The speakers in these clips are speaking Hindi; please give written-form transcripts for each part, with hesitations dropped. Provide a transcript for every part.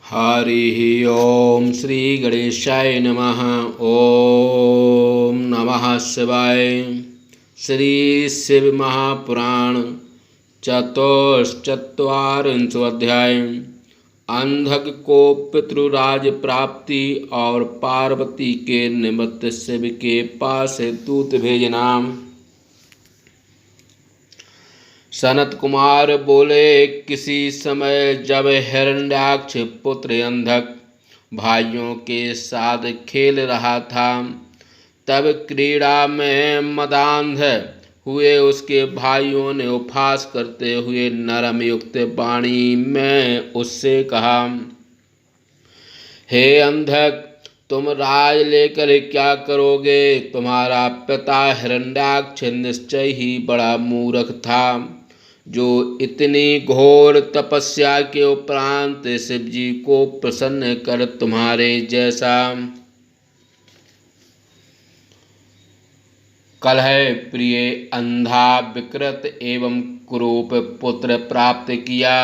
हरि ओम श्री गणेशाय नमः। ओम नमः शिवाय। श्री शिव महापुराण चतुश्चत्वारिंशोऽध्याय। अंधक को पितृराज प्राप्ति और पार्वती के निमित्त शिव के पास दूत भेजना। सनत कुमार बोले, किसी समय जब हिरण्याक्ष पुत्र अंधक भाइयों के साथ खेल रहा था, तब क्रीड़ा में मदांध हुए उसके भाइयों ने उपहास करते हुए नरम युक्त वाणी में उससे कहा, हे अंधक, तुम राज लेकर क्या करोगे? तुम्हारा पिता हिरण्याक्ष निश्चय ही बड़ा मूर्ख था, जो इतनी घोर तपस्या के उपरांत शिव जी को प्रसन्न कर तुम्हारे जैसा कलह प्रिय अंधा विकृत एवं कुरूप पुत्र प्राप्त किया।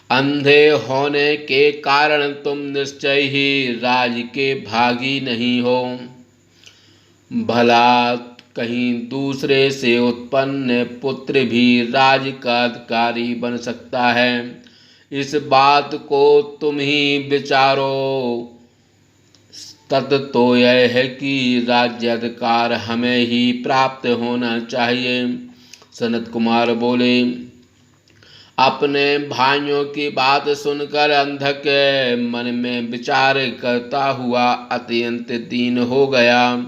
अंधे होने के कारण तुम निश्चय ही राज के भागी नहीं हो। भला कहीं दूसरे से उत्पन्न पुत्र भी राज का अधिकारी बन सकता है। इस बात को तुम ही विचारो। तत् तो यह है कि राज्याधिकार हमें ही प्राप्त होना चाहिए। सनत कुमार बोले, अपने भाइयों की बात सुनकर अंधक मन में विचार करता हुआ अत्यंत दीन हो गया।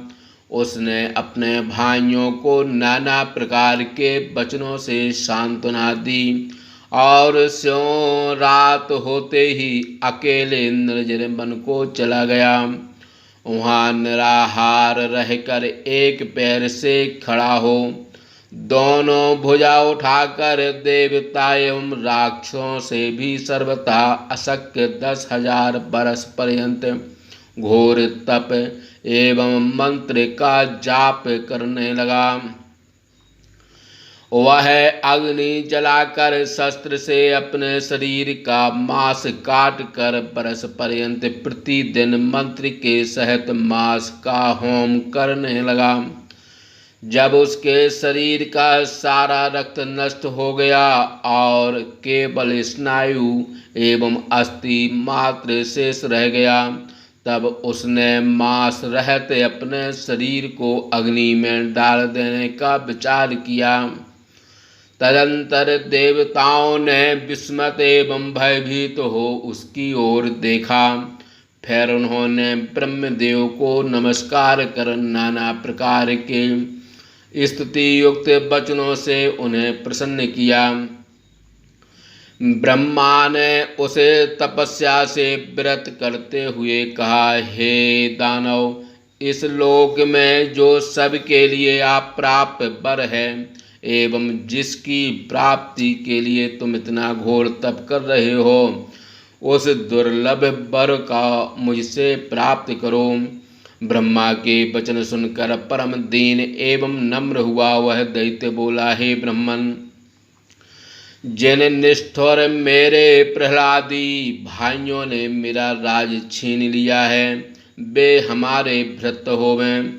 उसने अपने भाइयों को नाना प्रकार के वचनों से सांत्वना दी और स्यों रात होते ही अकेले निर्जन वन को चला गया। वहाँ निराहार रहकर एक पैर से खड़ा हो दोनों भुजा उठाकर देवता एवं राक्षसों से भी सर्वथा अशक्य 10,000 बरस पर्यंत घोर तप एवं मंत्र का जाप करने लगा। वह अग्नि जलाकर शस्त्र से अपने शरीर का मांस काट कर बरस पर्यंत प्रतिदिन मंत्र के सहित मांस का होम करने लगा। जब उसके शरीर का सारा रक्त नष्ट हो गया और केवल स्नायु एवं अस्थि मात्र शेष रह गया, तब उसने मांस रहते अपने शरीर को अग्नि में डाल देने का विचार किया। तदंतर देवताओं ने विस्मित एवं भयभीत हो उसकी ओर देखा। फिर उन्होंने ब्रह्मदेव को नमस्कार कर नाना प्रकार के स्तुति युक्त वचनों से उन्हें प्रसन्न किया। ब्रह्मा ने उसे तपस्या से व्रत करते हुए कहा, हे दानव, इस लोक में जो सबके लिए अप्राप्त वर है एवं जिसकी प्राप्ति के लिए तुम इतना घोर तप कर रहे हो, उस दुर्लभ वर का मुझसे प्राप्त करो। ब्रह्मा के वचन सुनकर परम दीन एवं नम्र हुआ वह दैत्य बोला, हे ब्रह्मन, जिन निष्ठुर मेरे प्रहलादी भाइयों ने मेरा राज छीन लिया है, वे हमारे भृत्य होवें।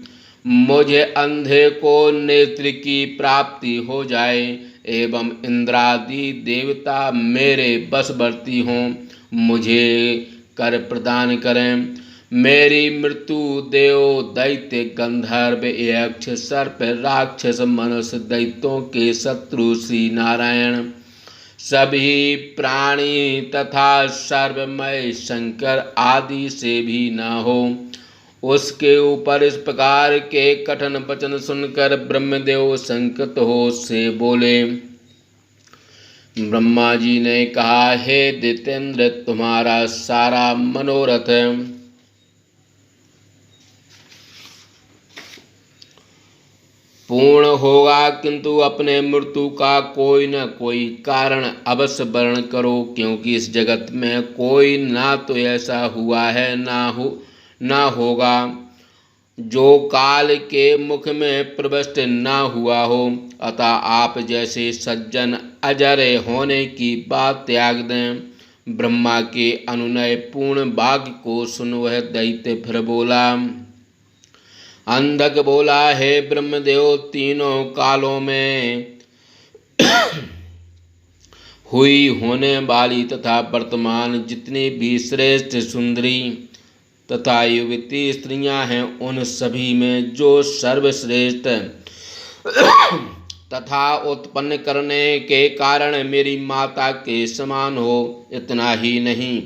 मुझे अंधे को नेत्र की प्राप्ति हो जाए एवं इंद्रादि देवता मेरे बसवर्ती हों, मुझे कर प्रदान करें। मेरी मृत्यु देव दैत्य गंधर्व यक्ष सर्प राक्षस मनुष्य दैत्यों के शत्रु श्री नारायण सभी प्राणी तथा सर्वमय शंकर आदि से भी न हो। उसके ऊपर इस प्रकार के कठिन वचन सुनकर ब्रह्मदेव संकट हो से बोले। ब्रह्मा जी ने कहा, हे दैत्येंद्र, तुम्हारा सारा मनोरथ पूर्ण होगा, किंतु अपने मृत्यु का कोई न कोई कारण अवश्य वर्ण करो, क्योंकि इस जगत में कोई ना तो ऐसा हुआ है ना होगा जो काल के मुख में प्रविष्ट ना हुआ हो। अतः आप जैसे सज्जन अजर होने की बात त्याग दें। ब्रह्मा के अनुनय पूर्ण वाक्य को सुन वह दैत्य फिर बोला। अंधक बोला, हे ब्रह्मदेव, तीनों कालों में हुई होने वाली तथा वर्तमान जितनी भी श्रेष्ठ सुंदरी तथा युवती स्त्रियां हैं, उन सभी में जो सर्वश्रेष्ठ तथा उत्पन्न करने के कारण मेरी माता के समान हो, इतना ही नहीं,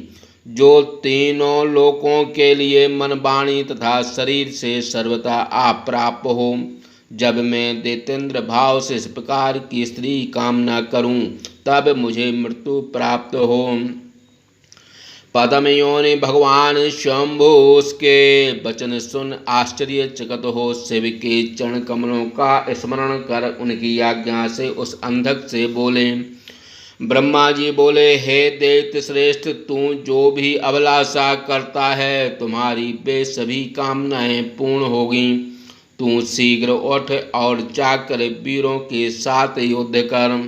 जो तीनों लोकों के लिए मन, वाणी तथा शरीर से सर्वथा अप्राप्य हो। जब मैं दैतेंद्र भाव से इस प्रकार की स्त्री कामना करूं, तब मुझे मृत्यु प्राप्त हो। पद्मयोनि भगवान शंभु उसके वचन सुन आश्चर्यचकित हो शिव के चरण कमलों का स्मरण कर उनकी आज्ञा से उस अंधक से बोले। ब्रह्मा जी बोले, हे दैत्य श्रेष्ठ, तू जो भी अभिलाषा करता है, तुम्हारी वे सभी कामनाएं पूर्ण होगी। तू शीघ्र उठ और जाकर वीरों के साथ युद्ध कर।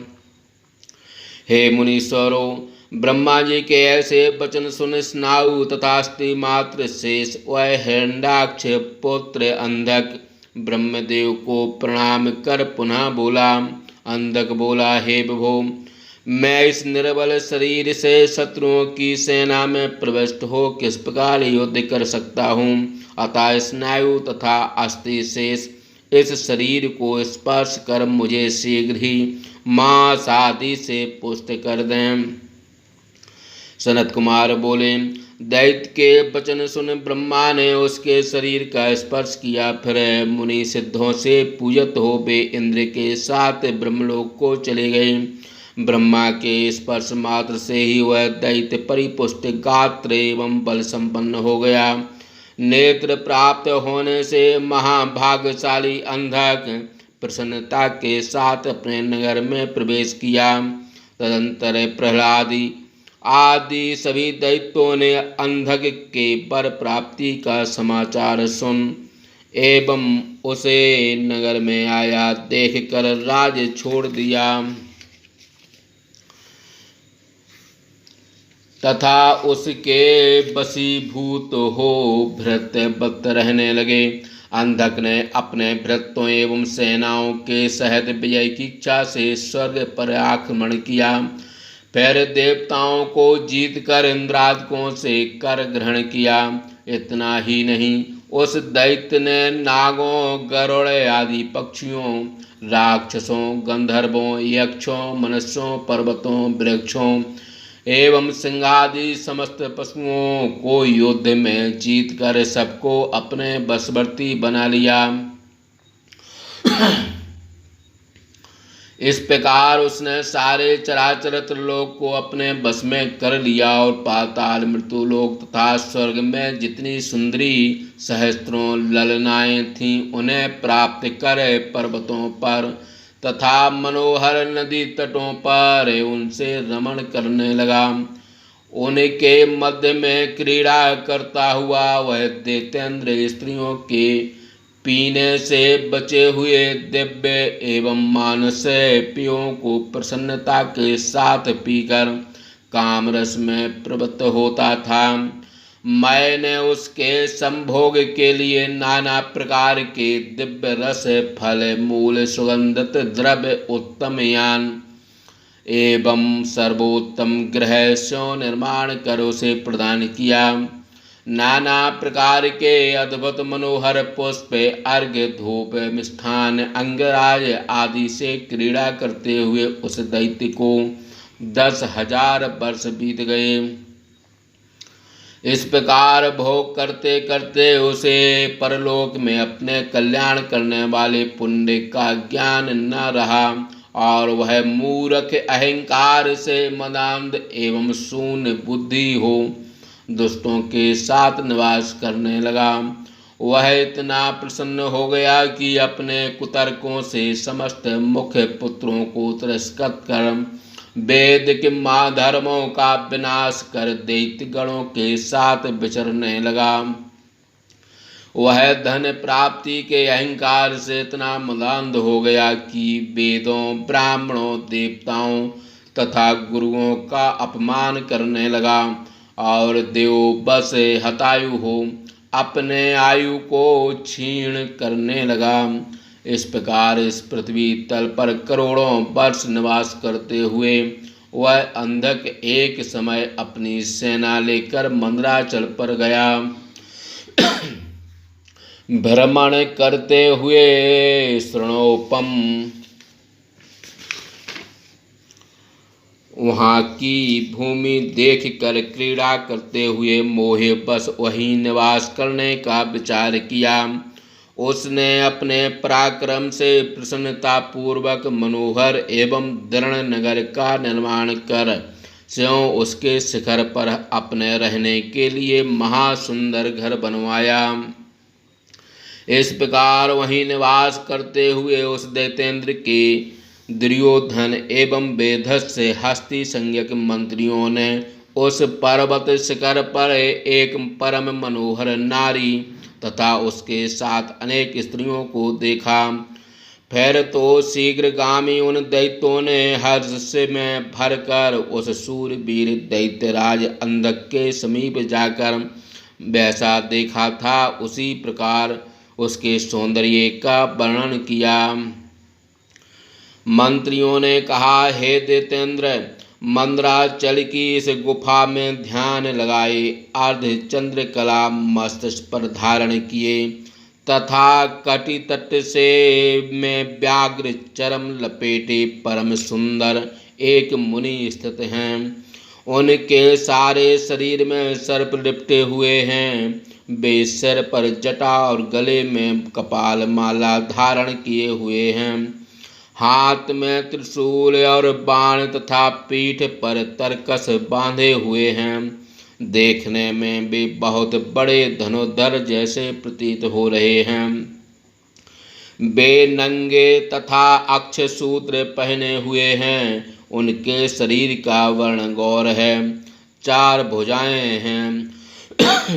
हे मुनीश्वरों, ब्रह्मा जी के ऐसे वचन सुन स्नायु तथा स्त्री मात्र शेष वह हिरण्याक्ष पुत्र अंधक ब्रह्मदेव को प्रणाम कर पुनः बोला। अंधक बोला, हे विभो, मैं इस निर्बल शरीर से शत्रुओं की सेना में प्रविष्ट हो किस प्रकार युद्ध कर सकता हूँ। अतः स्नायु तथा अस्थि शेष इस शरीर को स्पर्श कर मुझे शीघ्र ही मांस आदि से पुष्ट कर दें। सनत कुमार बोले, दैत्य के वचन सुन ब्रह्मा ने उसके शरीर का स्पर्श किया। फिर मुनि सिद्धों से पूजित हो वे इंद्र के साथ ब्रह्मलोक को चले गए। ब्रह्मा के स्पर्श मात्र से ही वह दैत्य परिपुष्ट गात्र एवं बल संपन्न हो गया। नेत्र प्राप्त होने से महाभाग्यशाली अंधक प्रसन्नता के साथ अपने नगर में प्रवेश किया। तदंतर प्रहलादी आदि सभी दैत्यों ने अंधक के वर प्राप्ति का समाचार सुन एवं उसे नगर में आया देखकर राज्य छोड़ दिया तथा उसके वशीभूत हो भृत्यवत रहने लगे। अंधक ने अपने भृत्यों एवं सेनाओं के सहित विजय की इच्छा से स्वर्ग पर आक्रमण किया। फिर देवताओं को जीतकर इंद्रादकों से कर ग्रहण किया। इतना ही नहीं, उस दैत्य ने नागों, गरुड़ आदि पक्षियों, राक्षसों, गंधर्वों, यक्षों, मनुष्यों, पर्वतों, वृक्षों एवं सिंहादि समस्त पशुओं को युद्ध में जीतकर सबको अपने वशवर्ती बना लिया। इस प्रकार उसने सारे चराचर त्रिलोक को अपने वश में कर लिया और पाताल, मृत्युलोक तथा स्वर्ग में जितनी सुंदरी सहस्त्रों ललनाएं थीं उन्हें प्राप्त कर पर्वतों पर तथा मनोहर नदी तटों पर उनसे रमण करने लगा। उनके मध्य में क्रीड़ा करता हुआ वह दैत्येंद्र स्त्रियों के पीने से बचे हुए दिव्य एवं मानस पेयों को प्रसन्नता के साथ पीकर कामरस में प्रवृत्त होता था। मैंने उसके संभोग के लिए नाना प्रकार के दिव्य रस, फल, मूल, सुगंधित द्रव्य, उत्तम यान एवं सर्वोत्तम गृह स्यों निर्माण कर उसे प्रदान किया। नाना प्रकार के अद्भुत मनोहर पुष्प, अर्घ्य, धूप, मिष्ठान, अंगराज आदि से क्रीड़ा करते हुए उस दैत्य को 10,000 वर्ष बीत गए। इस प्रकार भोग करते करते उसे परलोक में अपने कल्याण करने वाले पुण्य का ज्ञान न रहा और वह मूर्ख, अहंकार से मदान्ध एवं शून्य बुद्धि हो दुष्टों के साथ निवास करने लगा। वह इतना प्रसन्न हो गया कि अपने कुतर्कों से समस्त मुख्य पुत्रों को तिरस्कृत कर वेद के धर्मों का विनाश कर दैत्य गणों के साथ विचरने लगा। वह धन प्राप्ति के अहंकार से इतना मदान्ध हो गया कि वेदों, ब्राह्मणों, देवताओं तथा गुरुओं का अपमान करने लगा और देव बस हतायु हो अपने आयु को क्षीण करने लगा। इस प्रकार इस पृथ्वी तल पर करोड़ों वर्ष निवास करते हुए वह अंधक एक समय अपनी सेना लेकर मंदराचल पर गया। भ्रमण करते हुए शृणोपम वहाँ की भूमि देख कर क्रीड़ा करते हुए मोहे बस वहीं निवास करने का विचार किया। उसने अपने पराक्रम से प्रसन्नता पूर्वक मनोहर एवं दृढ़ नगर का निर्माण कर स्वयं उसके शिखर पर अपने रहने के लिए महासुंदर घर बनवाया। इस प्रकार वहीं निवास करते हुए उस दैतेंद्र के दुर्योधन एवं वेदस से हस्ती संज्ञक मंत्रियों ने उस पर्वत शिखर पर एक परम मनोहर नारी तथा उसके साथ अनेक स्त्रियों को देखा। फिर तो शीघ्रगामी उन दैत्यों ने हर्ष में भरकर उस सूरवीर दैत्यराज अंधक के समीप जाकर वैसा देखा था उसी प्रकार उसके सौंदर्य का वर्णन किया। मंत्रियों ने कहा, हे दैतेंद्र, मंदराचल की इस गुफा में ध्यान लगाए अर्धचंद्र कला मस्तक पर धारण किए तथा कटी तट से में व्याघ्र चरम लपेटे परम सुंदर एक मुनि स्थित हैं। उनके सारे शरीर में सर्प लिपटे हुए हैं। वे सिर पर जटा और गले में कपाल माला धारण किए हुए हैं। हाथ में त्रिशूल और बाण तथा पीठ पर तरकस बांधे हुए हैं। देखने में वे बहुत बड़े धनुर्धर जैसे प्रतीत हो रहे हैं। वे नंगे तथा अक्षसूत्र पहने हुए हैं। उनके शरीर का वर्ण गौर है, 4 भुजाएं हैं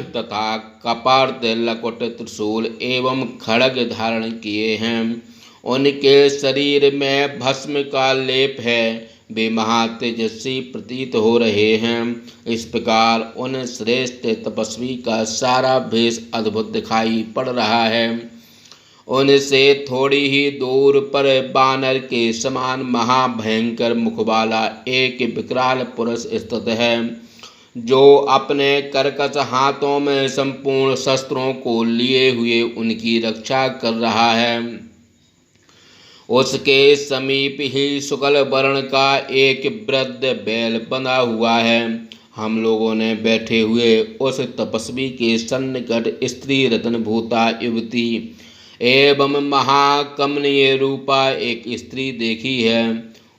तथा कपाट लकुट त्रिशूल एवं खड्ग धारण किए हैं। उनके शरीर में भस्म का लेप है। वे महातेजस्वी प्रतीत हो रहे हैं। इस प्रकार उन श्रेष्ठ तपस्वी का सारा भेष अद्भुत दिखाई पड़ रहा है। उनसे थोड़ी ही दूर पर बानर के समान महाभयंकर मुख वाला एक विकराल पुरुष स्थित है, जो अपने कर्कश हाथों में संपूर्ण शस्त्रों को लिए हुए उनकी रक्षा कर रहा है। उसके समीप ही शुक्ल वर्ण का एक वृद्ध बैल बंधा हुआ है। हम लोगों ने बैठे हुए उस तपस्वी के सन्निकट स्त्री रत्नभूता युवती एवं महाकमनीय रूपा एक स्त्री देखी है।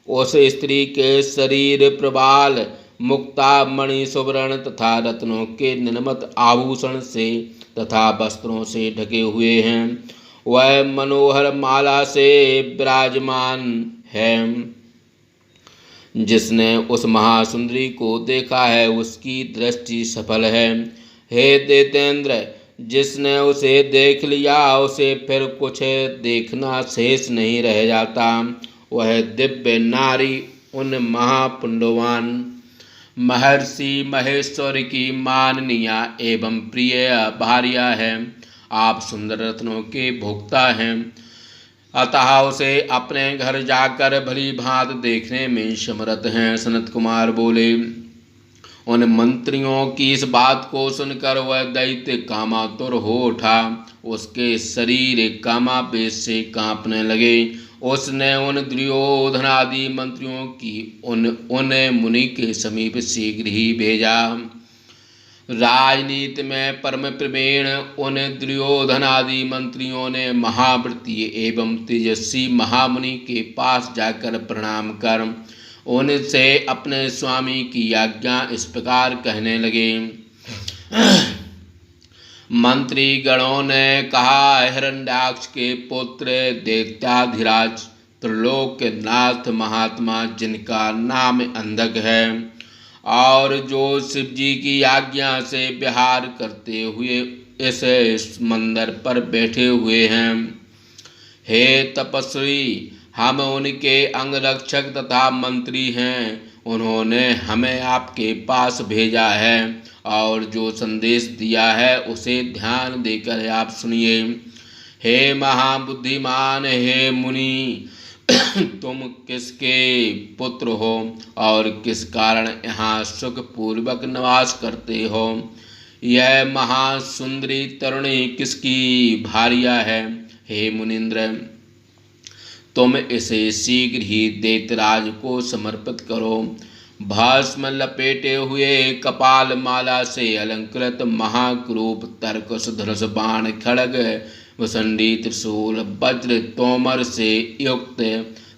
उस स्त्री के शरीर प्रबाल मुक्ता मणि सुवर्ण तथा रत्नों के निर्मित आभूषण से तथा वस्त्रों से ढके हुए हैं। वह मनोहर माला से विराजमान है। जिसने उस महासुंदरी को देखा है उसकी दृष्टि सफल है। हे दैतेंद्र, जिसने उसे देख लिया उसे फिर कुछ देखना शेष नहीं रह जाता। वह दिव्य नारी उन महापुण्यवान महर्षि महेश्वर की माननीया एवं प्रिय भार्या है। आप सुंदर रत्नों के भोक्ता हैं, अतः उसे अपने घर जाकर भली भांति देखने में समर्थ हैं। सनत कुमार बोले, उन मंत्रियों की इस बात को सुनकर वह दैत्य कामातुर हो उठा। उसके शरीर कामावेश से कांपने लगे। उसने उन दुर्योधन आदि मंत्रियों की उन मुनि के समीप शीघ्र ही भेजा। राजनीति में परम प्रवीण उन दुर्योधन आदि मंत्रियों ने महाव्रती एवं तेजस्वी महामुनि के पास जाकर प्रणाम कर उनसे अपने स्वामी की आज्ञा इस प्रकार कहने लगे। मंत्री गणों ने कहा, हिरण्याक्ष के पुत्र दैत्याधिराज त्रिलोकनाथ महात्मा, जिनका नाम अंधक है और जो शिव जी की आज्ञा से विहार करते हुए इस मंदिर पर बैठे हुए हैं। हे तपस्वी, हम उनके अंगरक्षक तथा मंत्री हैं। उन्होंने हमें आपके पास भेजा है और जो संदेश दिया है उसे ध्यान देकर आप सुनिए। हे महाबुद्धिमान, हे मुनि, तुम किसके पुत्र हो और किस कारण यहाँ सुख पूर्वक निवास करते हो? यह महासुंदरी तरुणी किसकी भार्या है? हे मुनीन्द्र, तुम इसे शीघ्र ही दैत्यराज को समर्पित करो। भस्म लपेटे हुए, कपाल माला से अलंकृत, महाक्रूप, तरकुश, धनुष, बाण, खड्ग, भुसंडी, त्रिशूल, वज्र, तोमर से युक्त,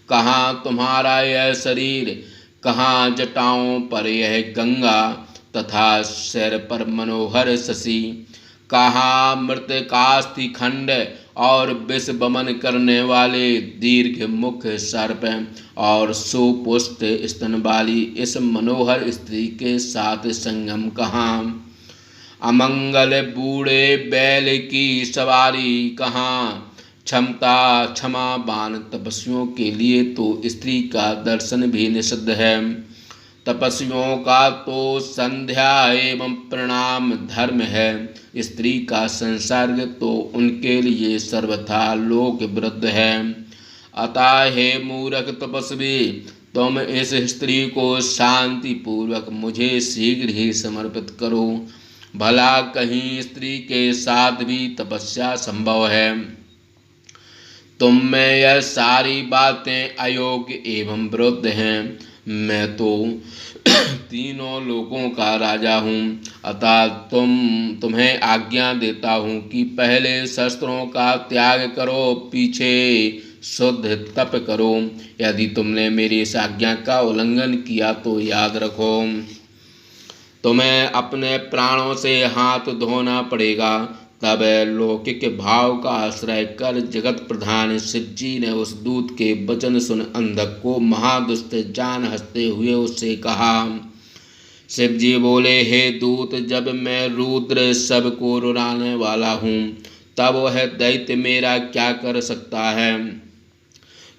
कहाँ तुम्हारा यह शरीर, कहाँ जटाओं पर यह गंगा तथा सिर पर मनोहर शशि, कहाँ मृतकास्थि खंड और विष बमन करने वाले दीर्घ मुख सर्प और सुपुष्ट स्तन वाली इस मनोहर स्त्री के साथ संगम कहाँ? अमंगल बूढ़े बैल की सवारी कहाँ? क्षमा बान तपस्वियों के लिए तो स्त्री का दर्शन भी निषिद्ध है। तपस्वियों का तो संध्या एवं प्रणाम धर्म है। स्त्री का संसर्ग तो उनके लिए सर्वथा लोक विरुद्ध है। अतः हे मूर्ख तपस्वी, तुम इस स्त्री को शांति पूर्वक मुझे शीघ्र ही समर्पित करो। भला कहीं स्त्री के साथ भी तपस्या संभव है? तुम में यह सारी बातें अयोग्य एवं विरुद्ध हैं। मैं तो तीनों लोकों का राजा हूँ। अतः तुम्हें आज्ञा देता हूँ कि पहले शस्त्रों का त्याग करो, पीछे शुद्ध तप करो। यदि तुमने मेरी इस आज्ञा का उल्लंघन किया तो याद रखो, तुम्हें अपने प्राणों से हाथ धोना पड़ेगा। तब लौकिक भाव का आश्रय कर जगत प्रधान शिव जी ने उस दूत के वचन सुन अंधक को महादुष्ट जान हंसते हुए उससे कहा। शिव जी बोले, हे दूत, जब मैं रुद्र सबको रुलाने वाला हूँ तब वह दैत्य मेरा क्या कर सकता है?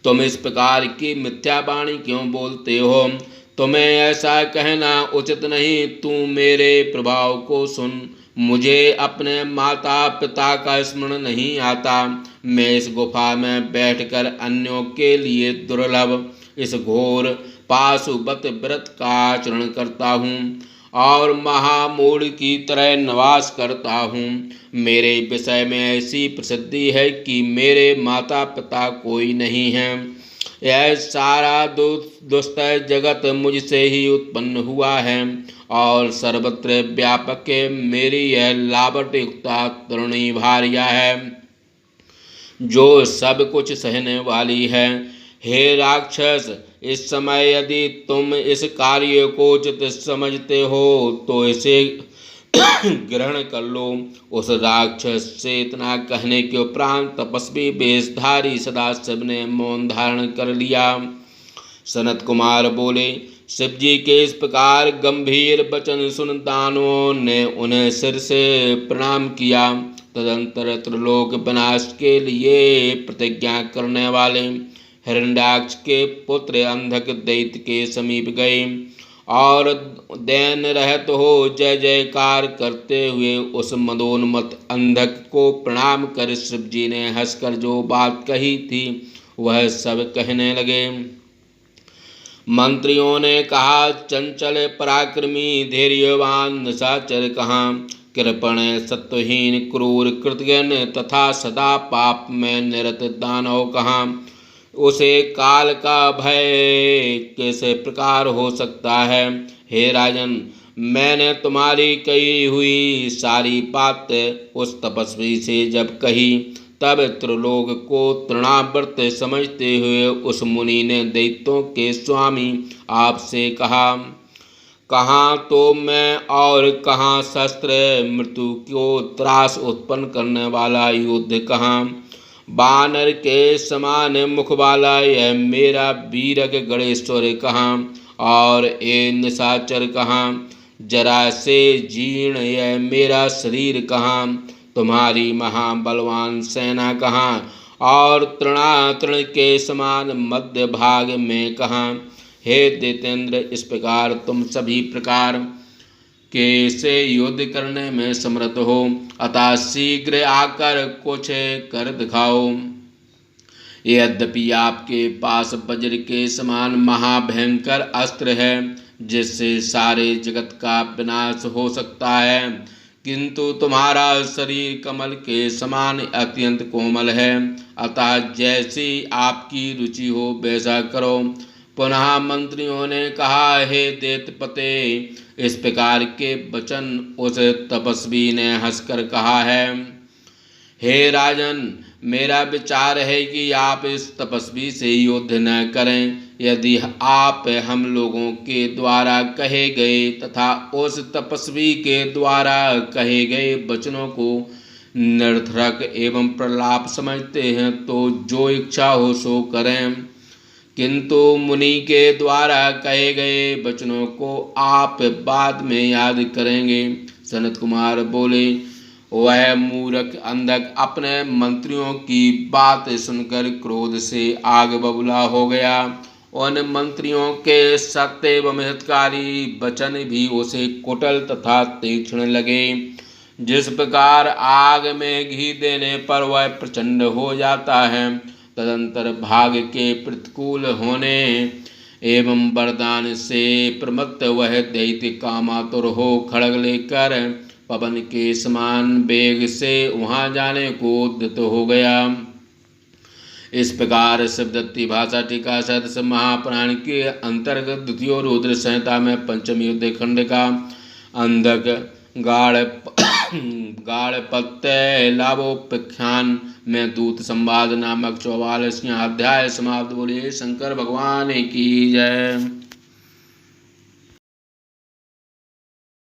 तुम इस प्रकार की मिथ्या वाणी क्यों बोलते हो? तुम्हें ऐसा कहना उचित नहीं। तू मेरे प्रभाव को सुन। मुझे अपने माता पिता का स्मरण नहीं आता। मैं इस गुफा में बैठकर अन्यों के लिए दुर्लभ इस घोर पाशुपत व्रत का आचरण करता हूँ और महामूढ़ की तरह निवास करता हूँ। मेरे विषय में ऐसी प्रसिद्धि है कि मेरे माता पिता कोई नहीं है। यह सारा दुष्ट जगत मुझसे ही उत्पन्न हुआ है और सर्वत्र व्यापक मेरी यह लावट युक्ता तरुणी भार्या है जो सब कुछ सहने वाली है। हे राक्षस, इस समय यदि तुम इस कार्य को उचित समझते हो तो इसे ग्रहण कर लो। उस राक्षस से इतना कहने के उपरांत तपस्वी वेशधारी सदाशिव ने मौन धारण कर लिया। सनत कुमार बोले, शिव जी के इस प्रकार गंभीर वचन सुन दानवों ने उन्हें सिर से प्रणाम किया। तदंतर त्रिलोक विनाश के लिए प्रतिज्ञा करने वाले हिरण्याक्ष के पुत्र अंधक दैत्य के समीप गए और दैन रहत हो जय जयकार करते हुए उस मदोन्मत्त अंधक को प्रणाम कर शिव जी ने हंसकर जो बात कही थी वह सब कहने लगे। मंत्रियों ने कहा, चंचल पराक्रमी धैर्यवान निशाचर कहाँ? कृपण सत्वहीन क्रूर कृतघ्न तथा सदा पाप में निरत दानव कहाँ? उसे काल का भय कैसे प्रकार हो सकता है? हे राजन, मैंने तुम्हारी कही हुई सारी बात उस तपस्वी से जब कही तब त्रिलोक को तृणाव्रत समझते हुए उस मुनि ने दैत्यों के स्वामी आपसे कहा, कहाँ तो मैं और कहाँ शस्त्र, मृत्यु को त्रास उत्पन्न करने वाला युद्ध कहाँ? बानर के समान मुख वाला यह मेरा वीरक गणेश्वर कहाँ? और ये निशाचर कहाँ? जरा से जीर्ण यह मेरा शरीर कहाँ? तुम्हारी महाबलवान सेना कहाँ? और तृणातृण के समान मध्य भाग में कहाँ? हे दैत्येंद्र, इस प्रकार तुम सभी प्रकार के से युद्ध करने में समर्थ हो, अतः शीघ्र आकर कुछ कर दिखाओ। यद्यपि आपके पास वज्र के समान महाभयंकर अस्त्र है जिससे सारे जगत का विनाश हो सकता है, किंतु तुम्हारा शरीर कमल के समान अत्यंत कोमल है, अतः जैसी आपकी रुचि हो वैसा करो। पुनः मंत्रियों ने कहा, हे दैत्यपते, इस प्रकार के वचन उस तपस्वी ने हंसकर कहा है। हे राजन, मेरा विचार है कि आप इस तपस्वी से युद्ध न करें। यदि आप हम लोगों के द्वारा कहे गए तथा उस तपस्वी के द्वारा कहे गए वचनों को निरर्थक एवं प्रलाप समझते हैं तो जो इच्छा हो सो करें, किंतु मुनि के द्वारा कहे गए वचनों को आप बाद में याद करेंगे। सनत कुमार बोले, वह मूर्ख अंधक अपने मंत्रियों की बात सुनकर क्रोध से आग बबूला हो गया। उन मंत्रियों के सत्य एवं हितकारी वचन भी उसे कुटिल तथा तीक्ष्ण लगे। जिस प्रकार आग में घी देने पर वह प्रचंड हो जाता है, तदंतर भाग के प्रतिकूल होने एवं वरदान से प्रमत्त वह दैत्य कामातुर हो खड्ग लेकर पवन के समान वेग से वहां जाने को उद्यत हो गया। इस प्रकार शिवदत्ती भाषा टीका सदस्य महापुराण के अंतर्गत द्वितीय रुद्र संहिता में पंचम युद्ध खंड का अंधक गाढ़पत्य लाभोपाख्यान में दूत संवाद नामक 44वां अध्याय समाप्त। बोलिए शंकर भगवान की जय।